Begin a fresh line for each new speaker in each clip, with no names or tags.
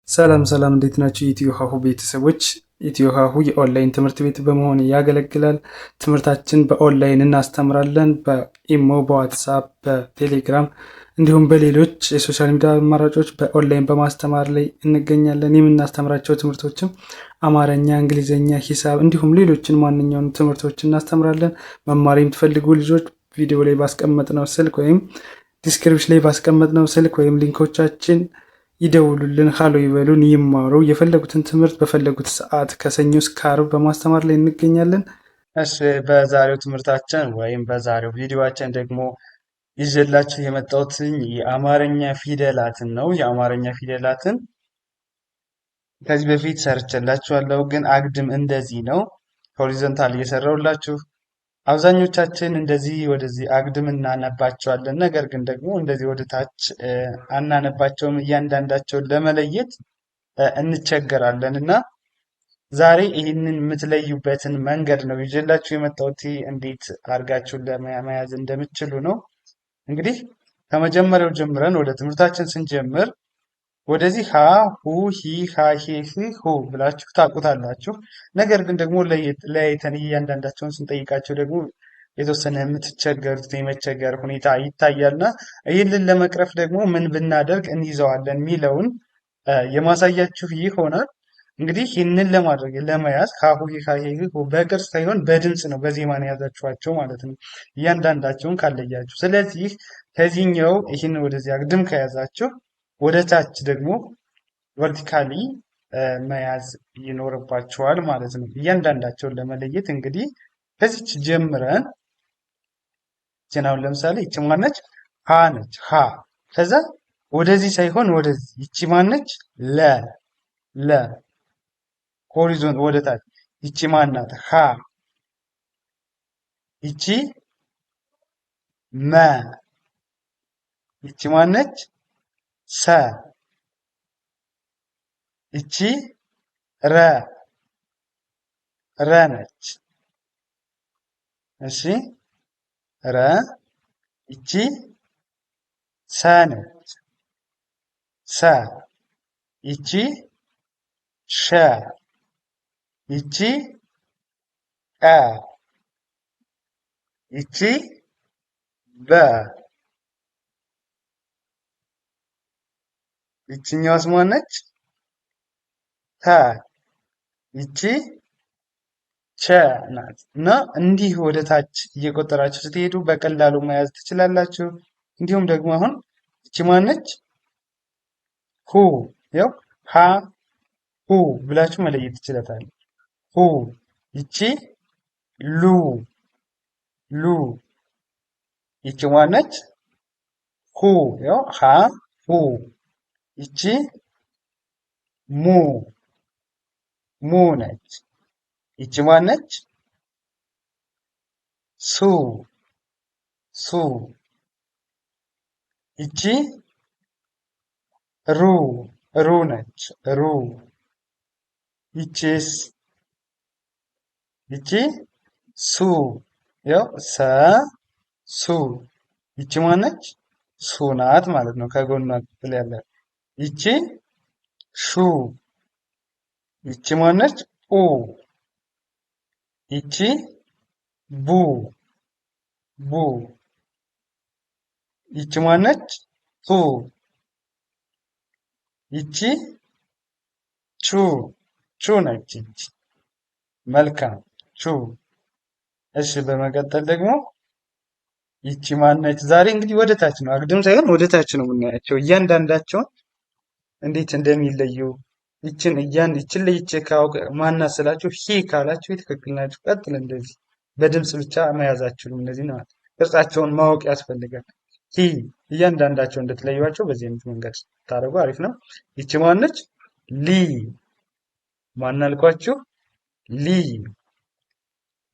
ሰላም ሰላም እንዴት ናችሁ? ኢትዮ ሀሁ ቤተሰቦች። ኢትዮ ሀሁ የኦንላይን ትምህርት ቤት በመሆን ያገለግላል። ትምህርታችን በኦንላይን እናስተምራለን። በኢሞ፣ በዋትሳፕ፣ በቴሌግራም እንዲሁም በሌሎች የሶሻል ሚዲያ አማራጮች በኦንላይን በማስተማር ላይ እንገኛለን። የምናስተምራቸው ትምህርቶችም አማርኛ፣ እንግሊዝኛ፣ ሂሳብ እንዲሁም ሌሎችን ማንኛውም ትምህርቶች እናስተምራለን። መማር የምትፈልጉ ልጆች ቪዲዮ ላይ ባስቀመጥነው ስልክ ወይም ዲስክሪፕሽን ላይ ባስቀመጥነው ስልክ ወይም ሊንኮቻችን ይደውሉልን፣ ሀሎ ይበሉን፣ ይማሩ። የፈለጉትን ትምህርት በፈለጉት ሰዓት ከሰኞ እስከ ዓርብ በማስተማር ላይ እንገኛለን።
እሺ በዛሬው ትምህርታችን ወይም በዛሬው ቪዲዮአችን ደግሞ ይዤላችሁ የመጣሁት የአማርኛ ፊደላትን ነው። የአማርኛ ፊደላትን ከዚህ በፊት ሰርቼላችኋለሁ፣ ግን አግድም እንደዚህ ነው ሆሪዞንታል እየሰራሁላችሁ። አብዛኞቻችን እንደዚህ ወደዚህ አግድም እናነባቸዋለን። ነገር ግን ደግሞ እንደዚህ ወደ ታች አናነባቸውም። እያንዳንዳቸውን ለመለየት እንቸገራለን እና ዛሬ ይህንን የምትለዩበትን መንገድ ነው ይዤላችሁ የመጣሁት። እንዴት አድርጋችሁን ለመያዝ እንደምትችሉ ነው። እንግዲህ ከመጀመሪያው ጀምረን ወደ ትምህርታችን ስንጀምር ወደዚህ ሀ ሁ ሂ ሃ ሄ ህ ሁ ብላችሁ ታውቁታላችሁ። ነገር ግን ደግሞ ለያይተን እያንዳንዳቸውን ስንጠይቃቸው ደግሞ የተወሰነ የምትቸገሩት የመቸገር ሁኔታ ይታያልና ይህንን ለመቅረፍ ደግሞ ምን ብናደርግ እንይዘዋለን የሚለውን የማሳያችሁ ይሆናል። እንግዲህ ይህንን ለማድረግ ለመያዝ ሀሁ ሂ ሃ ሄ ህ ሁ በቅርጽ ሳይሆን በድምፅ ነው፣ በዜማ ነው የያዛችኋቸው ማለት ነው፣ እያንዳንዳቸውን ካለያችሁ። ስለዚህ ከዚህኛው ይህን ወደዚህ አግድም ከያዛችሁ ወደ ታች ደግሞ ቨርቲካሊ መያዝ ይኖርባቸዋል ማለት ነው። እያንዳንዳቸውን ለመለየት እንግዲህ ከዚች ጀምረን ጀናውን ለምሳሌ ይቺ ማነች? ሀ ነች። ሀ ከዛ ወደዚህ ሳይሆን ወደዚህ ይቺ ማነች? ለ ለ ሆሪዞን ወደ ታች ይቺ ማናት? ሀ ይቺ መ ይቺ ማነች? ሰ ይቺ ረ ረ ነች። እሺ ረ ይቺ ሰ ነች። ሰ ይቺ ሸ ይቺ ቀ ይቺ በ ይቺኛዋስ ማነች? ተ ይቺ ቸ ናት። እና እንዲህ ወደ ታች እየቆጠራችሁ ስትሄዱ በቀላሉ መያዝ ትችላላችሁ። እንዲሁም ደግሞ አሁን ይቺ ማነች? ሁ ያው ሀ ሁ ብላችሁ መለየት ትችላላችሁ። ሁ ይቺ ሉ ሉ ይቺ ማነች? ሁ ያው ሀ ሁ ይቺ ሙ ሙ ነች። ይቺ ማነች? ሱ ሱ ይቺ ሩ ሩ ነች። ሩ ይቺስ? ይቺ ሱ ያው ሰ ሱ ይቺ ማነች? ሱ ናት ማለት ነው። ከጎኗ ክፍል ያለ ይቺ ሹ ይቺ ማነች? ኡ ይቺ ቡ ቡ ይቺ ማነች? ቱ ይቺ ቹ ቹ ነች። ይቺ መልካም ቹ። እሺ በመቀጠል ደግሞ ይቺ ማነች? ዛሬ እንግዲህ ወደ ታች ነው፣ አግድም ሳይሆን ወደ ታች ነው የምናያቸው እያንዳንዳቸውን እንዴት እንደሚለዩ። ይችን ለይቼ ካውቅ ማናት ስላችሁ ሂ ካላችሁ ትክክል ናችሁ። ቀጥል እንደዚህ በድምፅ ብቻ መያዛችሁም እነዚህ ናት። ቅርጻቸውን ማወቅ ያስፈልጋል። ሂ እያንዳንዳቸው እንድትለዩዋቸው በዚህ አይነት መንገድ ታደርጉ አሪፍ ነው። ይቺ ማነች? ሊ ማናልኳችሁ? ሊ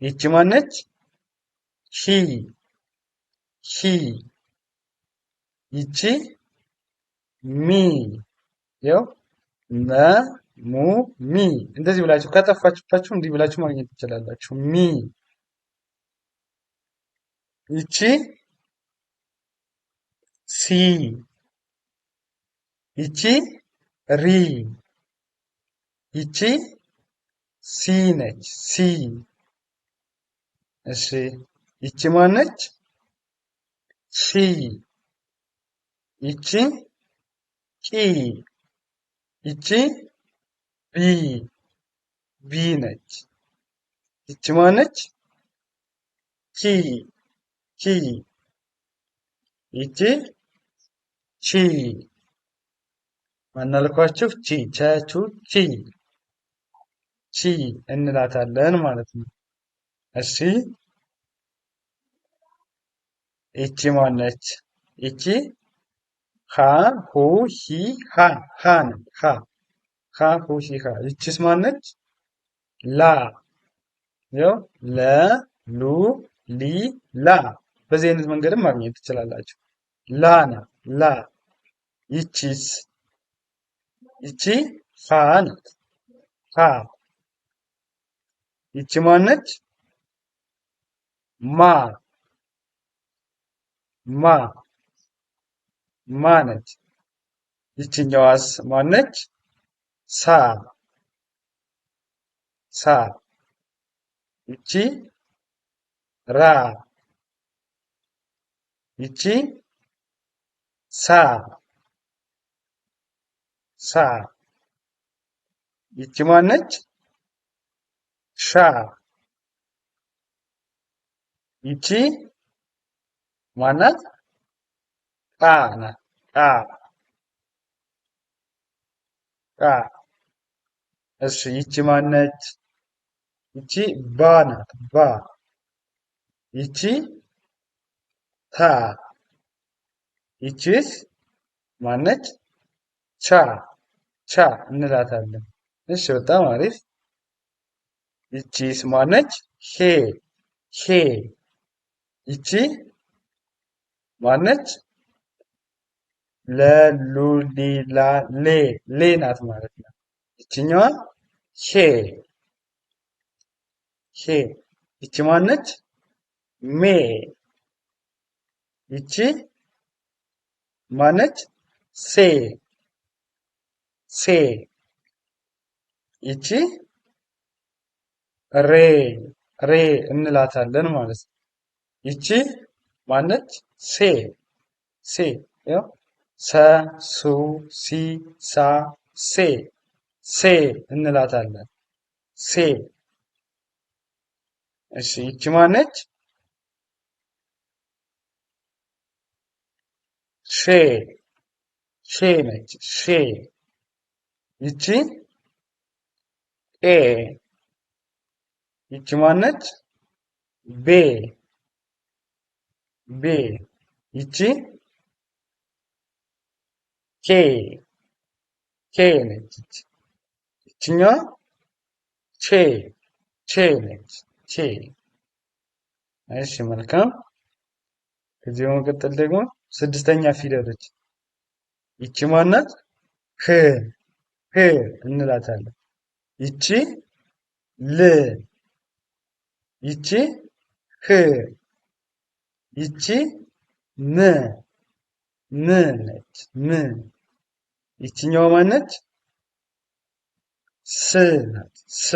ይቺ ማነች? ሂ ሂ ይቺ ሚ ያው መ ሙ ሚ እንደዚህ ብላችሁ ከጠፋችባችሁ እንዲህ ብላችሁ ማግኘት ትችላላችሁ። ሚ ይቺ ሲ ይቺ ሪ ይቺ ሲ ነች። ሲ። እሺ ይቺ ማነች? ሺ። ይቺ ቂ። ይቺ ቢ። ቢ ነች። ይቺ ማነች? ኪ። ኪ። ይቺ ቺ። ማናልኳችሁ? ቺ ቸቹ ቺ ቺ እንላታለን ማለት ነው። እሺ ይቺ ማነች? ይቺ ሃ ሁ ሂ ሃ ሃ ነች። ሃ ሃ ሁ ሂ ሃ። ይቺስ ማነች? ላ። ያው ለ ሉ ሊ ላ። በዚህ አይነት መንገድም ማግኘት ትችላላችሁ። ላ ናት። ላ። ይቺስ? ይቺ ሃ ናት። ሃ። ይቺ ማነች? ማ። ማ። ማ ነች። ይችኛዋስ ማነች? ሳ። ሳ። ይቺ ራ። ይቺ ሳ። ሳ። ይቺ ማነች? ሻ። ይቺ ማናት? ቃ ናት። ቃ። ቃ። እሺ ይቺ ማነች? ይቺ ባ ናት። ባ። ይቺ ታ። ይቺስ ማነች? ቻ። ቻ እንላታለን። እሺ በጣም አሪፍ። ይቺስ ማነች? ሄ። ሄ። ይቺ ማነች? ለሉ ሊላ ሌ። ሌ ናት ማለት ነው። ይችኛዋ ሄ። ሄ። ይቺ ማነች? ሜ። ይቺ ማነች? ሴ። ሴ። ይቺ ሬ። ሬ እንላታለን ማለት ነው። ይቺ ማነች? ሴ። ሴ። ያው ሰ ሱ ሲ ሳ ሴ። ሴ እንላታለን። ሴ። እሺ ይቺ ማነች? ሼ። ሼ ነች። ሼ። ይቺ ኤ። ይቺ ማነች? ቤ። ቤ። ይቺ ኬ። ኬ ነች። ይችኛዋ ቼ። ቼ ነች። ቼ። እሺ መልካም። ከዚህ በመቀጠል ደግሞ ስድስተኛ ፊደሎች። ይቺ ማናት? ህ። ህ እንላታለን። ይቺ ል። ይቺ ህ። ይቺ ም። ም ነች። ም። ይቺኛዋ ማነች? ስ ናት። ስ።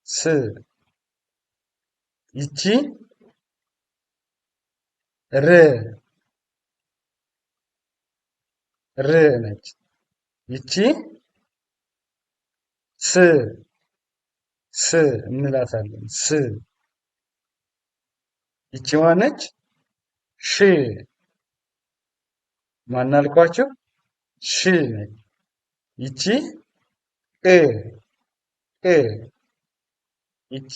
ስ። ይቺ ር። ር ነች። ይቺ ስ። ስ እንላታለን። ስ። ይቺ ማነች? ሽ። ማናልኳቸው? ሽ ነች። ይቺ እ። እ። ይቺ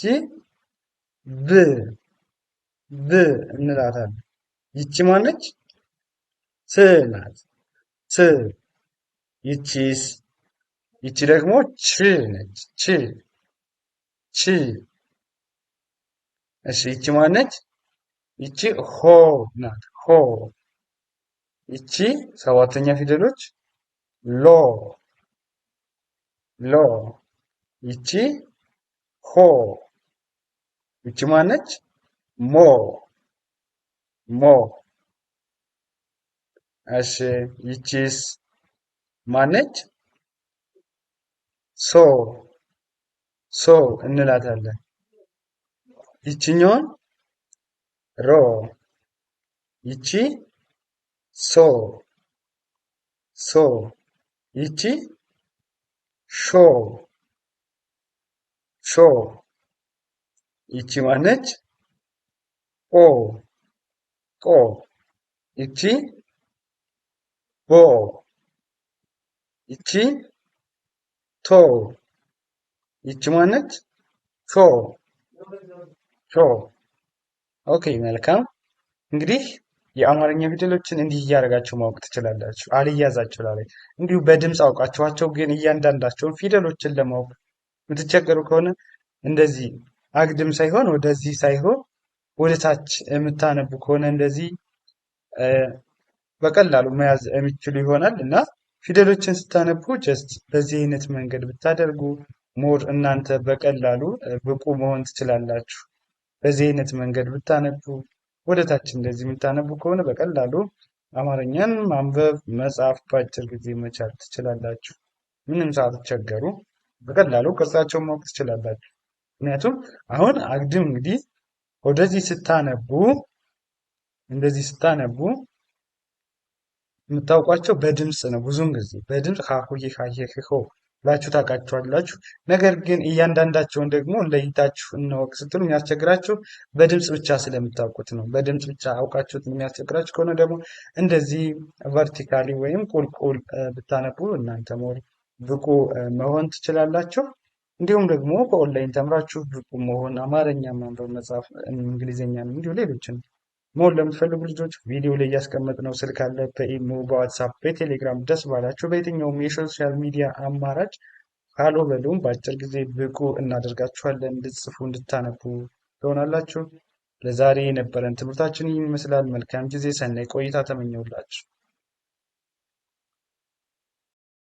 ብ። ብ እንላታለን። ይቺ ማነች? ት ናት። ት። ይቺስ? ይቺ ደግሞ ች ነች። ች። ች። እሺ ይቺ ማነች? ይቺ ሆ ናት። ሆ። ይቺ ሰባተኛ ፊደሎች ሎ። ሎ። ይቺ ሆ። ይቺ ማነች? ሞ። ሞ። እሺ ይቺስ ማነች? ሶ ሶ እንላታለን። ይችኛውን ሮ ይቺ ሶ ሶ ይቺ ሾ ሾ ይቺ ማነች? ኦ ቆ ይቺ ቦ ይቺ ቶ ይቺ ማነች? ሾ ሾ። ኦኬ መልካም። እንግዲህ የአማርኛ ፊደሎችን እንዲህ እያደረጋችሁ ማወቅ ትችላላችሁ። አልያዛችሁ ላይ እንዲሁ በድምፅ አውቃችኋቸው፣ ግን እያንዳንዳቸውን ፊደሎችን ለማወቅ የምትቸገሩ ከሆነ እንደዚህ አግድም ሳይሆን ወደዚህ ሳይሆን ወደ ታች የምታነቡ ከሆነ እንደዚህ በቀላሉ መያዝ የሚችሉ ይሆናል እና ፊደሎችን ስታነቡ ጀስት በዚህ አይነት መንገድ ብታደርጉ ሞር እናንተ በቀላሉ ብቁ መሆን ትችላላችሁ። በዚህ አይነት መንገድ ብታነቡ ወደ ታች እንደዚህ የምታነቡ ከሆነ በቀላሉ አማርኛን ማንበብ መጻፍ በአጭር ጊዜ መቻል ትችላላችሁ። ምንም ሳትቸገሩ በቀላሉ ቅርጻቸውን ማወቅ ትችላላችሁ። ምክንያቱም አሁን አግድም እንግዲህ ወደዚህ ስታነቡ እንደዚህ ስታነቡ የምታውቋቸው በድምፅ ነው። ብዙውን ጊዜ በድምፅ ሀሁዬ ሀሄ ሆ ብላችሁ ታውቃችኋላችሁ። ነገር ግን እያንዳንዳቸውን ደግሞ ለይታችሁ እንወቅ ስትሉ የሚያስቸግራችሁ በድምፅ ብቻ ስለምታውቁት ነው። በድምፅ ብቻ አውቃችሁት የሚያስቸግራችሁ ከሆነ ደግሞ እንደዚህ ቨርቲካሊ ወይም ቁልቁል ብታነቡ እናንተ ሞር ብቁ መሆን ትችላላችሁ። እንዲሁም ደግሞ በኦንላይን ተምራችሁ ብቁ መሆን አማርኛ ማንበብ፣ መጻፍ፣ እንግሊዝኛን እንዲሁ ሌሎችን መሆን ለምትፈልጉ ልጆች ቪዲዮ ላይ ያስቀመጥነው ስልክ አለ። በኢሞ፣ በዋትሳፕ፣ በቴሌግራም ደስ ባላችሁ በየትኛውም የሶሻል ሚዲያ አማራጭ ሀሎ በሉም። በአጭር ጊዜ ብቁ እናደርጋችኋለን። እንድትጽፉ እንድታነቡ ትሆናላችሁ። ለዛሬ የነበረን ትምህርታችን ይህን ይመስላል። መልካም ጊዜ፣ ሰናይ ቆይታ ተመኘውላችሁ።